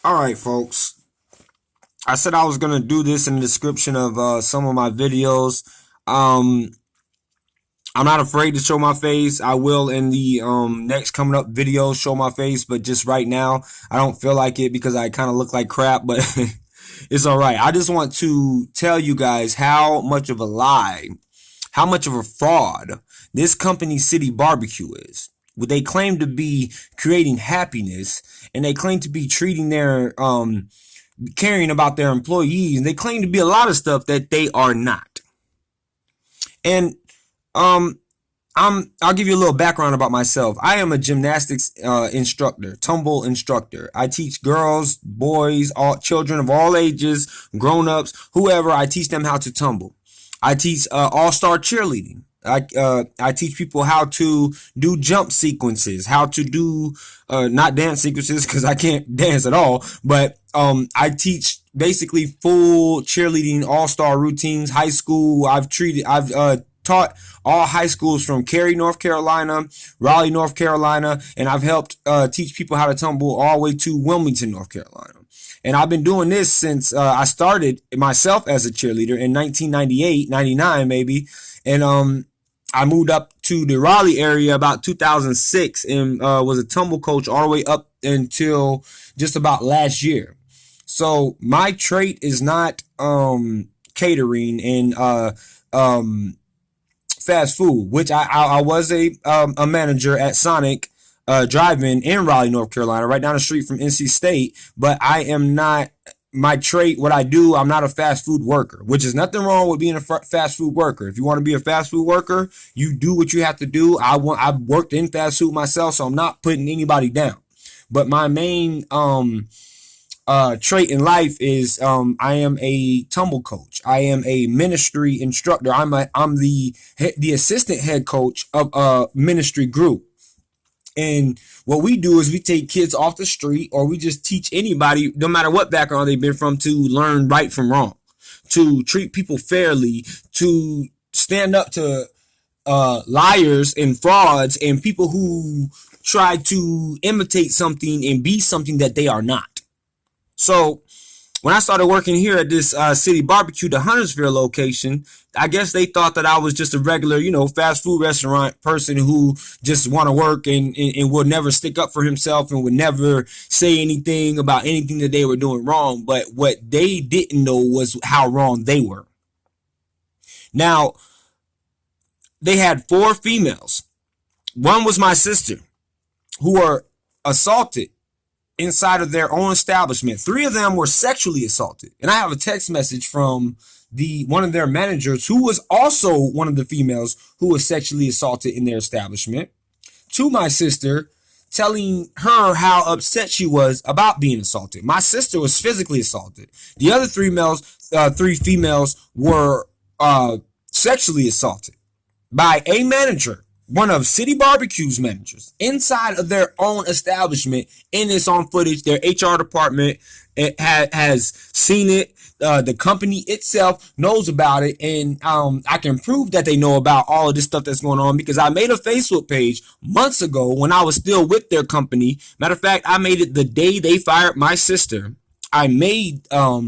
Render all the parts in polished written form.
All right, folks. I said I was going to do this in the description of some of my videos. I'm not afraid to show my face. I will in the next coming up video show my face, but just right now, I don't feel like it because I kind of look like crap, but it's all right. I just want to tell you guys how much of a lie, how much of a fraud this company City Barbeque is. They claim to be creating happiness, and they claim to be treating their caring about their employees, and they claim to be a lot of stuff that they are not. And I'll give you a little background about myself. I am a gymnastics instructor, tumble instructor. I teach girls, boys, all children of all ages, grown-ups, whoever. I teach them how to tumble. I teach all-star cheerleading. I teach people how to do jump sequences, how to do not dance sequences because I can't dance at all, but I teach basically full cheerleading all-star routines. High school, I've taught all high schools from Cary, North Carolina, Raleigh, North Carolina, and I've helped teach people how to tumble all the way to Wilmington, North Carolina. And I've been doing this since I started myself as a cheerleader in 1998, 99 maybe, and I moved up to the Raleigh area about 2006 and was a tumble coach all the way up until just about last year. So my trait is not catering and fast food, which I was a manager at Sonic Drive-In in Raleigh, North Carolina, right down the street from NC State. But I am not. My trait, what I do, I'm not a fast food worker, which is nothing wrong with being a fast food worker. If you want to be a fast food worker, you do what you have to do. I've worked in fast food myself, so I'm not putting anybody down. But my main trait in life is I am a tumble coach. I am a ministry instructor. I'm the assistant head coach of a ministry group. And what we do is we take kids off the street, or we just teach anybody, no matter what background they've been from, to learn right from wrong, to treat people fairly, to stand up to liars and frauds and people who try to imitate something and be something that they are not. So when I started working here at this City Barbeque, the Huntersville location, I guess they thought that I was just a regular, fast food restaurant person who just want to work and would never stick up for himself and would never say anything about anything that they were doing wrong. But what they didn't know was how wrong they were. Now, they had 4 females. One was my sister, who were assaulted inside of their own establishment. 3 of them were sexually assaulted. And I have a text message from one of their managers, who was also one of the females who was sexually assaulted in their establishment, to my sister, telling her how upset she was about being assaulted. My sister was physically assaulted. The other 3 females were sexually assaulted by a manager, one of City Barbeque's managers, inside of their own establishment, and it's on footage. Their HR department has seen it. The company itself knows about it, and I can prove that they know about all of this stuff that's going on because I made a Facebook page months ago when I was still with their company. Matter of fact, I made it the day they fired my sister. I made a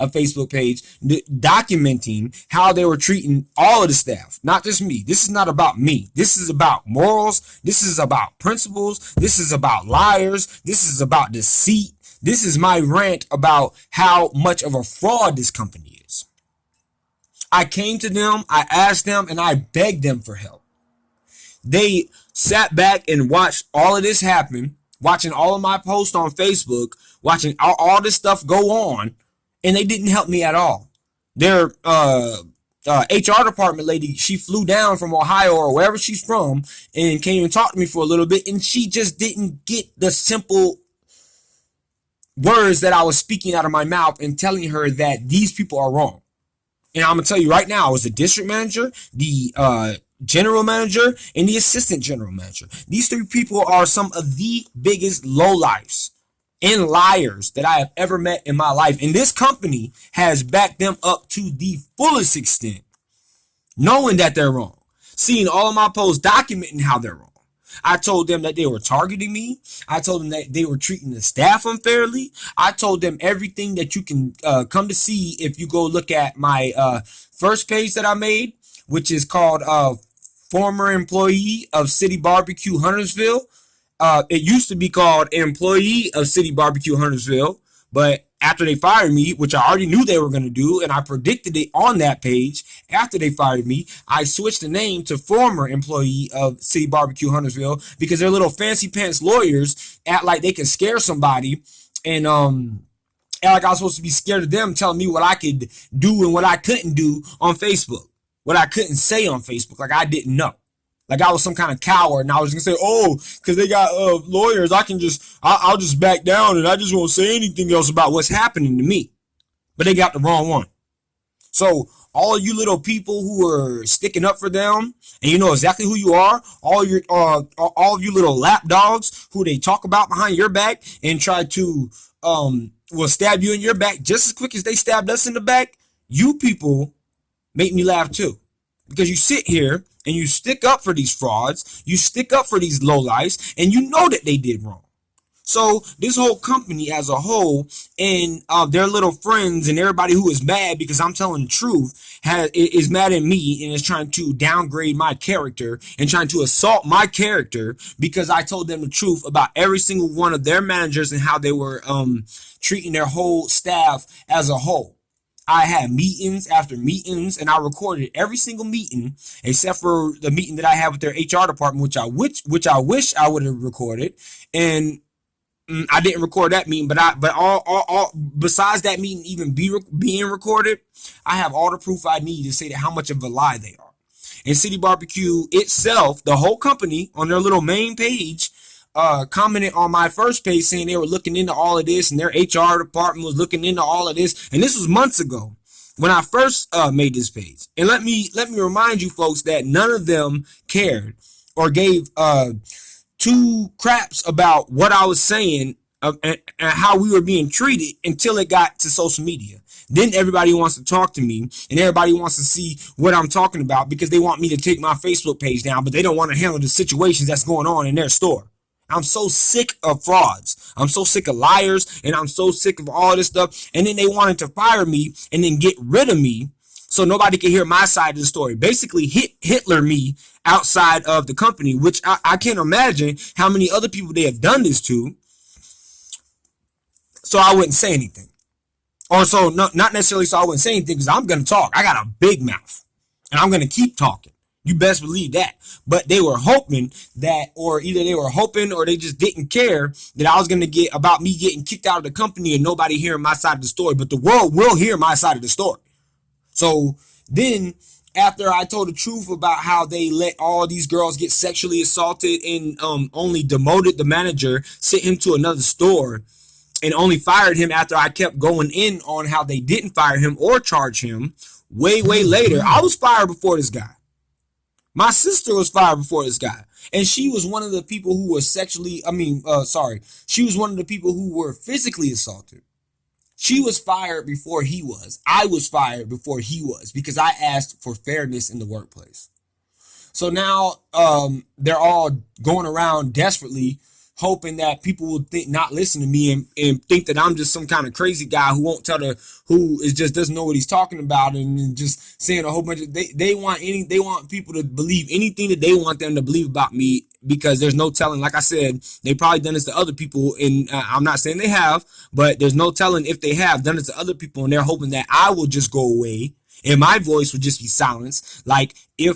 Facebook page documenting how they were treating all of the staff, not just me. This is not about me. This is about morals. This is about principles. This is about liars. This is about deceit. This is my rant about how much of a fraud this company is. I came to them, I asked them, and I begged them for help. They sat back and watched all of this happen, watching all of my posts on Facebook, watching all this stuff go on, and they didn't help me at all. Their HR department lady, she flew down from Ohio or wherever she's from and came and talked to me for a little bit, and she just didn't get the simple words that I was speaking out of my mouth and telling her that these people are wrong. And I'm going to tell you right now, I was the district manager, the general manager, and the assistant general manager. These 3 people are some of the biggest lowlifes and liars that I have ever met in my life. And this company has backed them up to the fullest extent, knowing that they're wrong, seeing all of my posts documenting how they're wrong. I told them that they were targeting me. I told them that they were treating the staff unfairly. I told them everything that you can come to see if you go look at my first page that I made, which is called former employee of City Barbeque Huntersville. It used to be called employee of City Barbeque Huntersville, but after they fired me, which I already knew they were going to do, and I predicted it on that page, after they fired me, I switched the name to former employee of City Barbeque Huntersville because their little fancy pants lawyers act like they can scare somebody and act like I was supposed to be scared of them telling me what I could do and what I couldn't do on Facebook, what I couldn't say on Facebook, like I didn't know. Like I was some kind of coward and I was going to say, oh, because they got lawyers, I'll just back down and I just won't say anything else about what's happening to me. But they got the wrong one. So all you little people who are sticking up for them, and you know exactly who you are, all of you little lapdogs who they talk about behind your back and try to will stab you in your back just as quick as they stabbed us in the back, you people make me laugh too. Because you sit here and you stick up for these frauds, you stick up for these lowlifes, and you know that they did wrong. So this whole company as a whole and their little friends and everybody who is mad because I'm telling the truth is mad at me and is trying to downgrade my character and trying to assault my character because I told them the truth about every single one of their managers and how they were treating their whole staff as a whole. I had meetings after meetings and I recorded every single meeting except for the meeting that I had with their HR department, which I wish I would have recorded. And I didn't record that meeting, but all besides that meeting even being recorded, I have all the proof I need to say that how much of a lie they are. And City Barbeque itself, the whole company on their little main page, commented on my first page saying they were looking into all of this and their HR department was looking into all of this. And this was months ago when I first made this page. And let me remind you folks that none of them cared or gave two craps about what I was saying and how we were being treated until it got to social media. Then everybody wants to talk to me and everybody wants to see what I'm talking about because they want me to take my Facebook page down, but they don't want to handle the situations that's going on in their store. I'm so sick of frauds. I'm so sick of liars and I'm so sick of all this stuff. And then they wanted to fire me and then get rid of me so nobody could hear my side of the story. Basically Hitler me outside of the company, which I can't imagine how many other people they have done this to. So I wouldn't say anything. Or so not necessarily so I wouldn't say anything because I'm going to talk. I got a big mouth and I'm going to keep talking. You best believe that. But they were hoping that, or either they were hoping or they just didn't care that I was going to get about me getting kicked out of the company and nobody hearing my side of the story. But the world will hear my side of the story. So then after I told the truth about how they let all these girls get sexually assaulted and only demoted the manager, sent him to another store and only fired him after I kept going in on how they didn't fire him or charge him, way later, I was fired before this guy. My sister was fired before this guy. And she was one of the people who were she was one of the people who were physically assaulted. She was fired before he was. I was fired before he was because I asked for fairness in the workplace. So now they're all going around desperately hoping that people will not listen to me and think that I'm just some kind of crazy guy who won't who is just doesn't know what he's talking about and just saying a whole bunch of they want people to believe anything that they want them to believe about me because there's no telling. Like I said, they probably done this to other people and I'm not saying they have, but there's no telling if they have done it to other people and they're hoping that I will just go away and my voice will just be silenced like the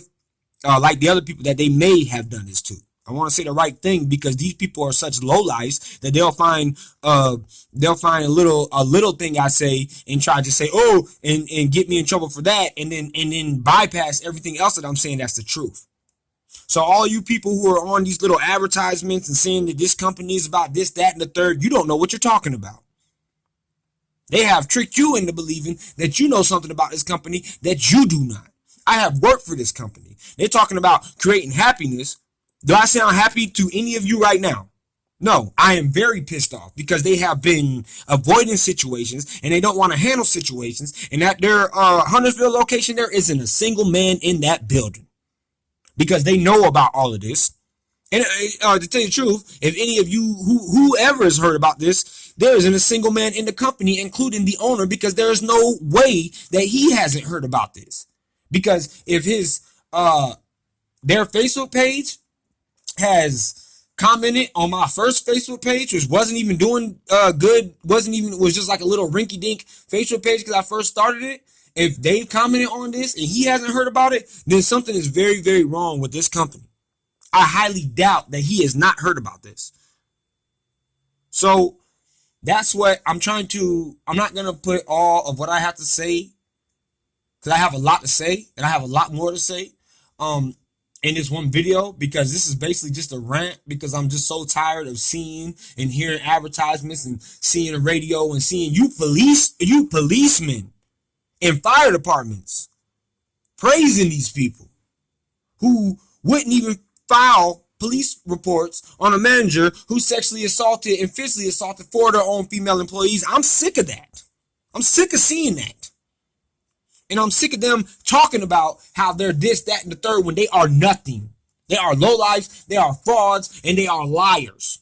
other people that they may have done this to. I want to say the right thing because these people are such lowlifes that they'll find a little thing I say and try to say, oh, and get me in trouble for that and then bypass everything else that I'm saying that's the truth. So all you people who are on these little advertisements and saying that this company is about this, that, and the third, you don't know what you're talking about. They have tricked you into believing that you know something about this company that you do not. I have worked for this company. They're talking about creating happiness. Do I sound happy to any of you right now? No, I am very pissed off because they have been avoiding situations and they don't want to handle situations. And at their Huntersville location, there isn't a single man in that building because they know about all of this. And to tell you the truth, if any of you, whoever has heard about this, there isn't a single man in the company, including the owner, because there is no way that he hasn't heard about this. Because if their Facebook page has commented on my first Facebook page, which wasn't even doing good, was just like a little rinky-dink Facebook page because I first started it. If they've commented on this and he hasn't heard about it, then something is very, very wrong with this company. I highly doubt that he has not heard about this. So that's what I'm trying to, I'm not going to put all of what I have to say, because I have a lot to say and I have a lot more to say in this one video, because this is basically just a rant, because I'm just so tired of seeing and hearing advertisements and seeing the radio and seeing you policemen in fire departments praising these people who wouldn't even file police reports on a manager who sexually assaulted and physically assaulted 4 of their own female employees. I'm sick of that. I'm sick of seeing that. And I'm sick of them talking about how they're this, that, and the third when they are nothing. They are lowlifes, they are frauds, and they are liars.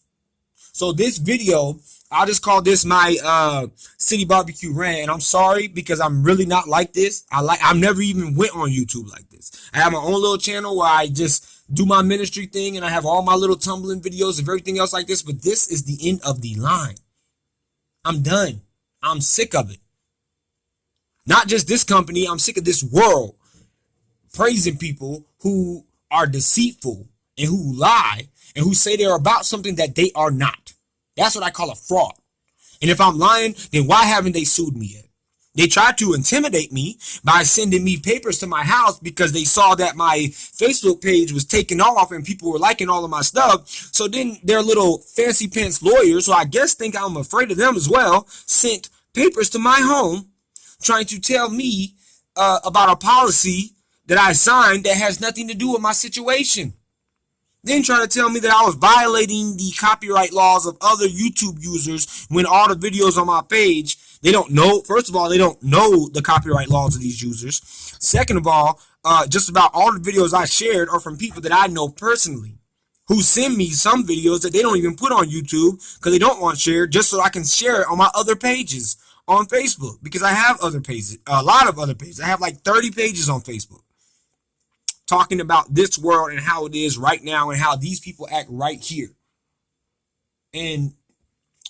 So this video, I'll just call this my City Barbeque Rant. And I'm sorry, because I'm really not like this. I've never even went on YouTube like this. I have my own little channel where I just do my ministry thing, and I have all my little tumbling videos and everything else like this. But this is the end of the line. I'm done. I'm sick of it. Not just this company, I'm sick of this world praising people who are deceitful and who lie and who say they're about something that they are not. That's what I call a fraud. And if I'm lying, then why haven't they sued me yet? They tried to intimidate me by sending me papers to my house because they saw that my Facebook page was taken off and people were liking all of my stuff. So then their little fancy pants lawyers, who I guess think I'm afraid of them as well, sent papers to my home trying to tell me about a policy that I signed that has nothing to do with my situation. Then try to tell me that I was violating the copyright laws of other YouTube users when all the videos on my page, they don't know. First of all, they don't know the copyright laws of these users. Second of all, just about all the videos I shared are from people that I know personally, who send me some videos that they don't even put on YouTube because they don't want shared, just so I can share it on my other pages on Facebook, because I have other pages, a lot of other pages. I have like 30 pages on Facebook talking about this world and how it is right now and how these people act right here. And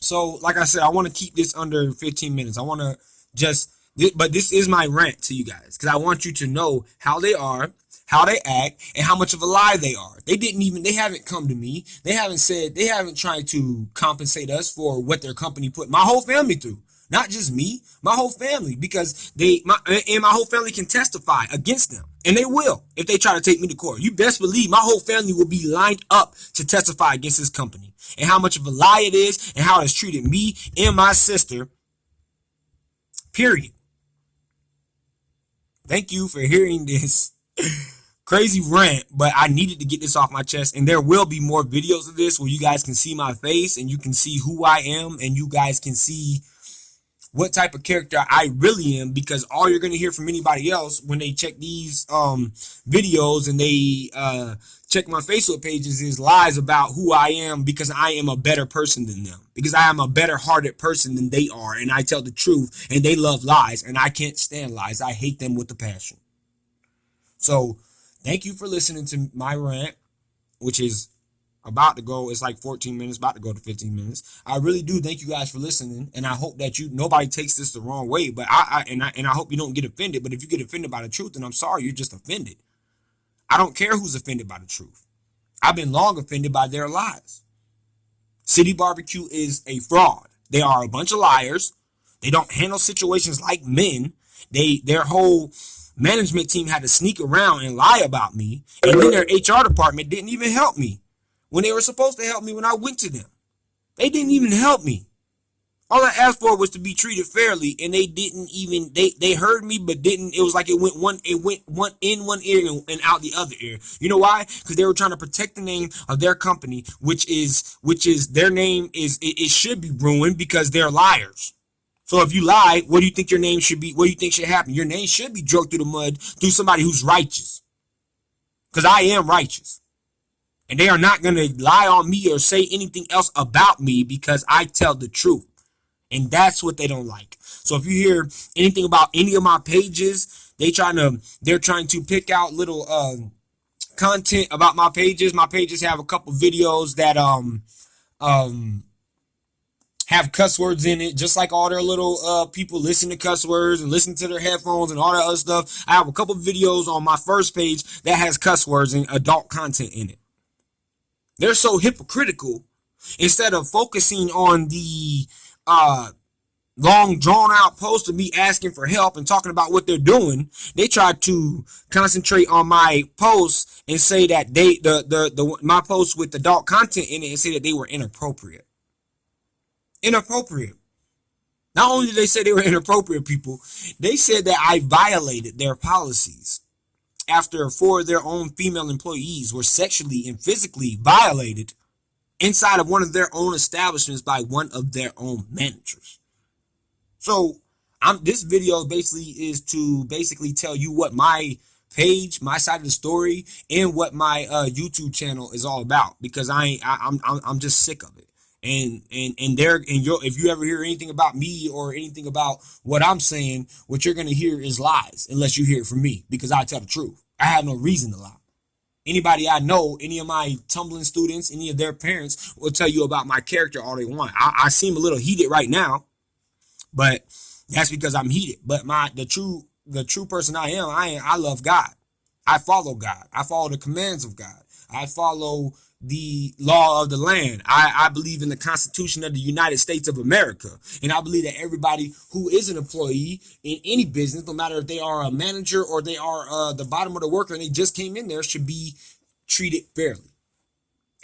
so, like I said, I want to keep this under 15 minutes. I want to just, but this is my rant to you guys, because I want you to know how they are, how they act, and how much of a lie they are. They haven't come to me. They haven't tried to compensate us for what their company put my whole family through. Not just me, my whole family, because my whole family can testify against them. And they will if they try to take me to court. You best believe my whole family will be lined up to testify against this company and how much of a lie it is and how it's treated me and my sister. Period. Thank you for hearing this crazy rant, but I needed to get this off my chest. And there will be more videos of this where you guys can see my face and you can see who I am and you guys can see what type of character I really am, because all you're going to hear from anybody else when they check these videos and they check my Facebook pages is lies about who I am, because I am a better person than them, because I am a better hearted person than they are, and I tell the truth, and they love lies, and I can't stand lies. I hate them with a passion. So thank you for listening to my rant, which is about to go, it's like 14 minutes, about to go to 15 minutes. I really do thank you guys for listening, and I hope that nobody takes this the wrong way, but I hope you don't get offended. But if you get offended by the truth, then I'm sorry, you're just offended. I don't care who's offended by the truth. I've been long offended by their lies. City Barbecue is a fraud. They are a bunch of liars. They don't handle situations like men. Their whole management team had to sneak around and lie about me, and then their HR department didn't even help me when they were supposed to help me when I went to them. They didn't even help me. All I asked for was to be treated fairly, and they didn't even, they heard me, but didn't, it was like it went one in one ear and out the other ear. You know why? Because they were trying to protect the name of their company, which is their name it should be ruined because they're liars. So if you lie, what do you think your name should be? What do you think should happen? Your name should be dragged through the mud through somebody who's righteous. Because I am righteous. And they are not going to lie on me or say anything else about me because I tell the truth. And that's what they don't like. So if you hear anything about any of my pages, they're trying to pick out little content about my pages. My pages have a couple videos that have cuss words in it, just like all their little people listen to cuss words and listen to their headphones and all that other stuff. I have a couple videos on my first page that has cuss words and adult content in it. They're so hypocritical. Instead of focusing on the long drawn out post of me asking for help and talking about what they're doing, they try to concentrate on my posts and say that my posts with adult content in it and say that they were inappropriate. Inappropriate. Not only did they say they were inappropriate, people, they said that I violated their policies after 4 of their own female employees were sexually and physically violated inside of one of their own establishments by one of their own managers. So this video is to tell you what my page, my side of the story, and what my YouTube channel is all about, because I'm just sick of it. If you ever hear anything about me or anything about what I'm saying, what you're gonna hear is lies, unless you hear it from me, because I tell the truth. I have no reason to lie. Anybody I know, any of my tumbling students, any of their parents will tell you about my character all they want. I seem a little heated right now, but that's because I'm heated. But the true person I love God. I follow God. I follow the commands of God. I follow the law of the land. I believe in the Constitution of the United States of America. And I believe that everybody who is an employee in any business, no matter if they are a manager or they are the bottom of the worker and they just came in there, should be treated fairly.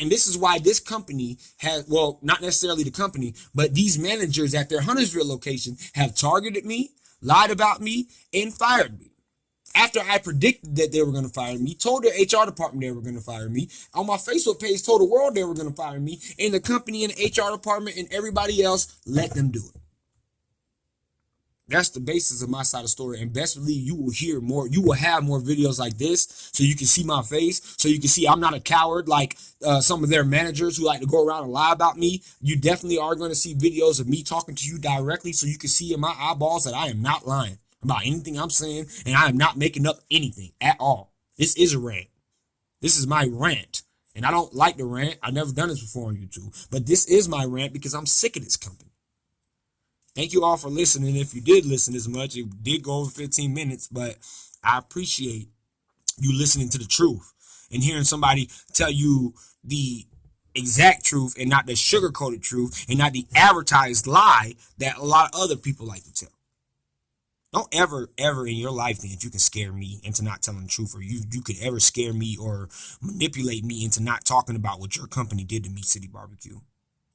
And this is why this company has, well, not necessarily the company, but these managers at their Huntersville location have targeted me, lied about me, and fired me. After I predicted that they were going to fire me, told their HR department they were going to fire me, on my Facebook page told the world they were going to fire me, and the company and the HR department and everybody else let them do it. That's the basis of my side of the story, and best believe you will hear more. You will have more videos like this so you can see my face, so you can see I'm not a coward like some of their managers who like to go around and lie about me. You definitely are going to see videos of me talking to you directly so you can see in my eyeballs that I am not lying about anything I'm saying, and I am not making up anything at all. This is a rant. This is my rant, and I don't like to rant. I've never done this before on YouTube, but this is my rant because I'm sick of this company. Thank you all for listening. If you did listen this much, it did go over 15 minutes, but I appreciate you listening to the truth and hearing somebody tell you the exact truth and not the sugar-coated truth and not the advertised lie that a lot of other people like to tell. Don't ever in your life think that you can scare me into not telling the truth, or you could ever scare me or manipulate me into not talking about what your company did to me, City Barbecue.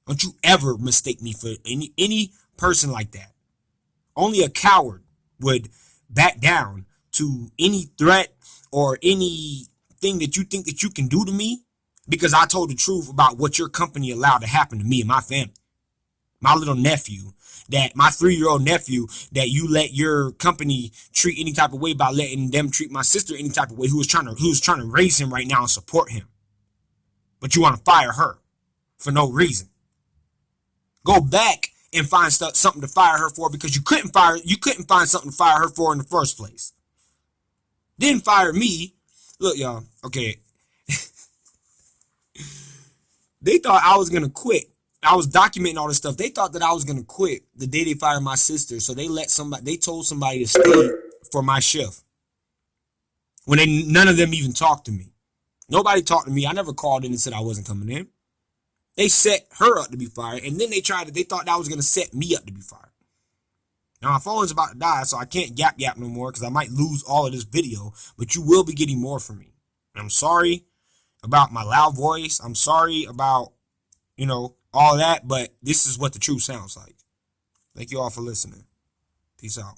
Don't you ever mistake me for any person like that. Only a coward would back down to any threat or anything that you think that you can do to me because I told the truth about what your company allowed to happen to me and my family. My little nephew, my 3-year-old nephew, that you let your company treat any type of way by letting them treat my sister any type of way, who's trying to raise him right now and support him. But you want to fire her for no reason. Go back and find something to fire her for, because you couldn't find something to fire her for in the first place. Didn't fire me. Look, y'all, okay. They thought I was gonna quit. I was documenting all this stuff. They thought that I was gonna quit the day they fired my sister. So they told somebody to stay for my shift. When none of them even talked to me. Nobody talked to me. I never called in and said I wasn't coming in. They set her up to be fired, and then they thought that was gonna set me up to be fired. Now my phone is about to die, so I can't yap no more because I might lose all of this video, but you will be getting more from me. And I'm sorry about my loud voice. I'm sorry about, all that, but this is what the truth sounds like. Thank you all for listening. Peace out.